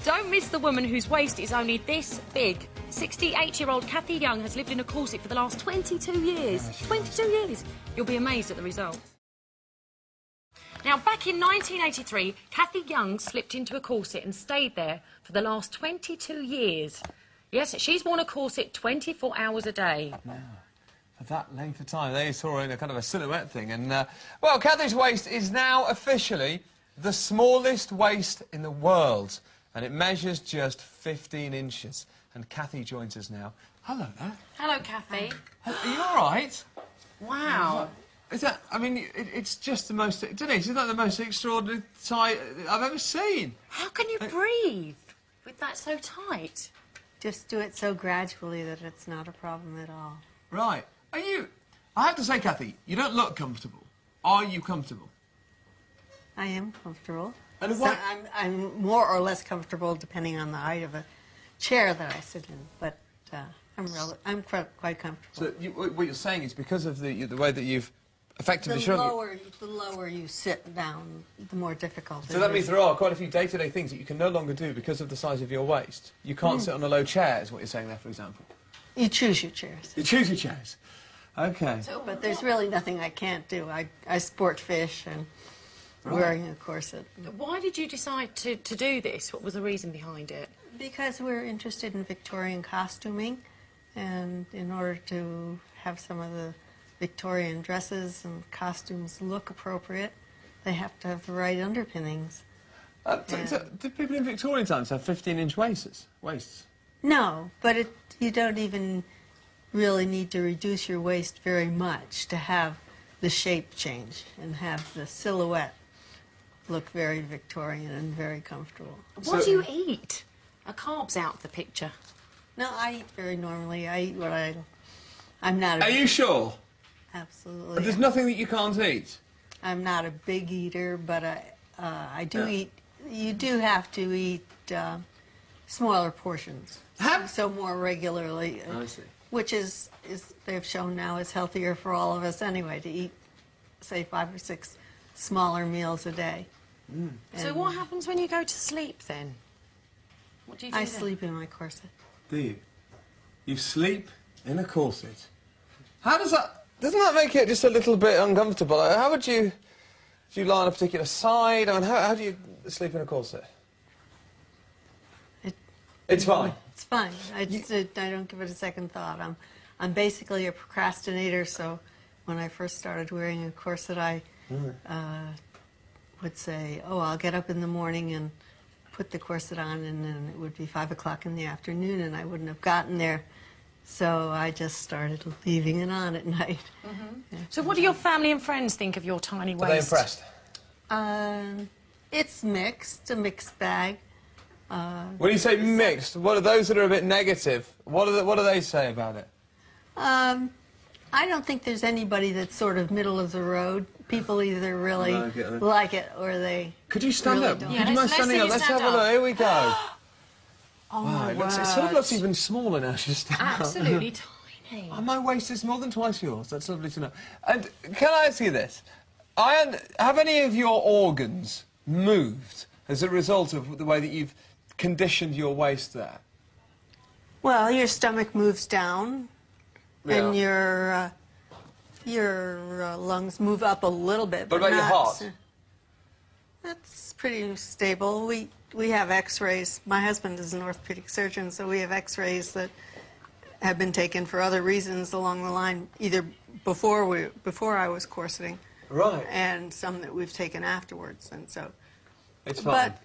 Don't miss the woman whose waist is only this big. 68-year-old Kathy Young has lived in a corset for the last 22 years. 22 years. You'll be amazed at the results. Now, back in 1983, Kathy Young slipped into a corset and stayed there for the last 22 years. Yes, she's worn a corset 24 hours a day. Yeah. For that length of time, they saw her in a kind of a silhouette thing. And, well, Kathy's waist is now officially the smallest waist in the world. And it measures just 15 inches. And Kathy joins us now. Hello there. Hello, Kathy. Are you all right? Wow. Is that, I mean, it's just the most, Denise, isn't that the most extraordinary tie I've ever seen? How can you breathe with that so tight? Just do it so gradually that it's not a problem at all. Right. Are you... I have to say, Kathy, you don't look comfortable. Are you comfortable? I am comfortable. And So what... I'm more or less comfortable depending on the height of a chair that I sit in, but I'm quite comfortable. So what you're saying is because of the way that you've effectively shrunk... The lower you sit down, the more difficult it is. So that means there are quite a few day-to-day things that you can no longer do because of the size of your waist. You can't sit on a low chair, is what you're saying there, for example. You choose your chairs. You choose your chairs. OK. So, but there's really nothing I can't do. I sport fish and wearing a corset. Why did you decide to do this? What was the reason behind it? Because we're interested in Victorian costuming, and in order to have some of the Victorian dresses and costumes look appropriate, they have to have the right underpinnings. So did people in Victorian times have 15-inch waists? No, but you don't even really need to reduce your waist very much to have the shape change and have the silhouette look very Victorian and very comfortable. What do you eat? Are carbs out of the picture? No, I eat very normally. I eat what I'm not. Are you sure? Absolutely. There's nothing that you can't eat? I'm not a big eater, but I do eat. You do have to eat smaller portions, so more regularly. I see. Which is they've shown now is healthier for all of us anyway, to eat, say, 5 or 6 smaller meals a day. Mm. So what happens when you go to sleep then? What do you do I then? sleep in my corset. Do you? You sleep in a corset. How does that... Doesn't that make it just a little bit uncomfortable? How would you... Do you lie on a particular side? I mean, how do you sleep in a corset? It's fine. It's fine. I don't give it a second thought. I'm basically a procrastinator, so when I first started wearing a corset, I would say, oh, I'll get up in the morning and put the corset on, and then it would be 5 o'clock in the afternoon, and I wouldn't have gotten there. So I just started leaving it on at night. Mm-hmm. Yeah. So what do your family and friends think of your tiny waist? Are they impressed? It's mixed, a mixed bag. When you say mixed, what are those that are a bit negative? What do they say about it? I don't think there's anybody that's sort of middle of the road. People either really like it or they... Could you stand really up? don't. Yeah, Could you mind standing up? Let's have a look. Here we go. Oh, wow, my it sort of looks even smaller now. She's absolutely tiny. Oh, my waist is more than twice yours. That's lovely to know. And can I ask you this? Have any of your organs moved as a result of the way that you've conditioned your waist there? Well, your stomach moves down, and your lungs move up a little bit. What about your heart? That's pretty stable. We have X-rays. My husband is an orthopedic surgeon, so we have X-rays that have been taken for other reasons along the line, either before I was corseting, right, and some that we've taken afterwards, and so. It's fine. But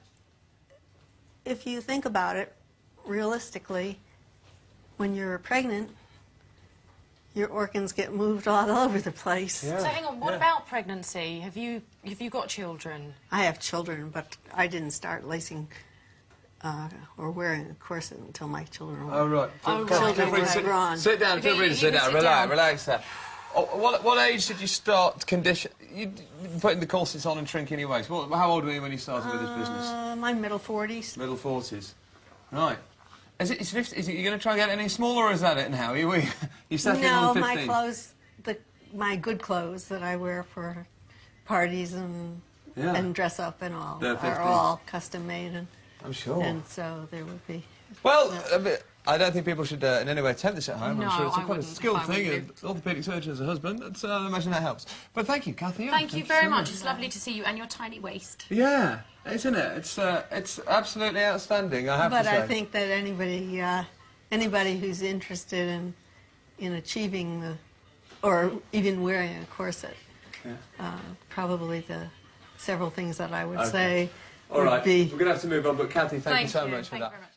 if you think about it, realistically, when you're pregnant, your organs get moved all over the place. Yeah. So hang on, what about pregnancy? Have you got children? I have children, but I didn't start lacing or wearing a corset until my children were. Oh right. Children were grown. Sit down. Feel free to sit down. Relax there. What age did you start putting the corsets on and shrinking your waist? How old were you when you started with this business? My middle 40s. Middle 40s. Right. Is it you going to try and get any smaller, or is that it now? You settling on 15? No, my clothes, my good clothes that I wear for parties and dress up and all, are all custom made. And I'm sure. And so there would be... Well, I don't think people should in any way attempt this at home. No, I'm sure it's I quite a wouldn't. skilled I thing, wouldn't. and orthopaedic surgeon as a husband, I imagine that helps. But thank you, Kathy. Thank you very much. It's lovely to see you and your tiny waist. Yeah, isn't it? It's absolutely outstanding, I have to say. But I think that anybody who's interested in achieving the, or even wearing a corset, probably the several things that I would say All right, would be... we're going to have to move on, but Kathy, thank you so much for Thank that. you very much.